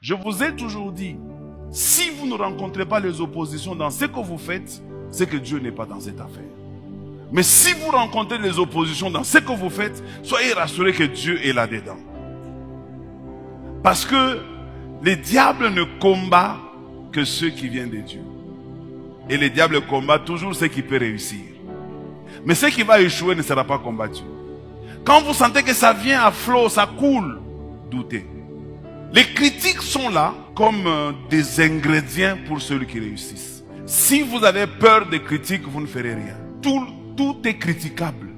Je vous ai toujours dit, si vous ne rencontrez pas les oppositions dans ce que vous faites, c'est que Dieu n'est pas dans cette affaire. Mais si vous rencontrez les oppositions dans ce que vous faites, soyez rassurés que Dieu est là-dedans. Parce que les diables ne combattent que ceux qui viennent de Dieu. Et les diables combattent toujours ceux qui peuvent réussir. Mais ce qui va échouer ne sera pas combattu. Quand vous sentez que ça vient à flot, ça coule, doutez. Les critiques sont là comme des ingrédients pour ceux qui réussissent. Si vous avez peur des critiques, vous ne ferez rien. Tout est critiquable.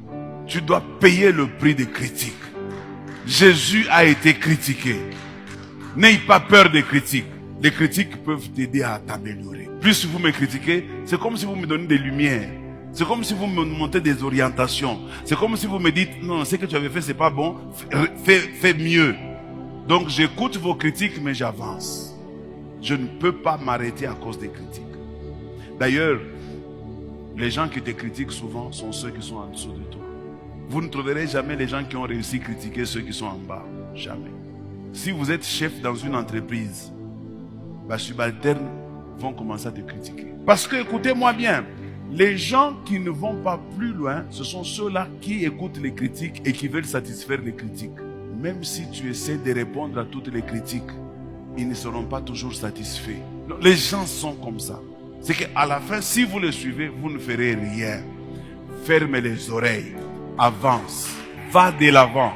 Tu dois payer le prix des critiques. Jésus a été critiqué. N'ayez pas peur des critiques. Les critiques peuvent t'aider à t'améliorer. Plus vous me critiquez, c'est comme si vous me donnez des lumières. C'est comme si vous me montrez des orientations. C'est comme si vous me dites, non, ce que tu avais fait, c'est pas bon. Fais mieux. Donc j'écoute vos critiques, mais j'avance. Je ne peux pas m'arrêter à cause des critiques. D'ailleurs, les gens qui te critiquent souvent sont ceux qui sont en dessous de toi. Vous ne trouverez jamais les gens qui ont réussi à critiquer ceux qui sont en bas. Jamais. Si vous êtes chef dans une entreprise, les subalternes vont commencer à te critiquer. Parce que, écoutez-moi bien, les gens qui ne vont pas plus loin, ce sont ceux-là qui écoutent les critiques et qui veulent satisfaire les critiques. Même si tu essaies de répondre à toutes les critiques, ils ne seront pas toujours satisfaits. Les gens sont comme ça. C'est qu'à la fin, si vous les suivez, vous ne ferez rien. Fermez les oreilles. Avance. Va de l'avant.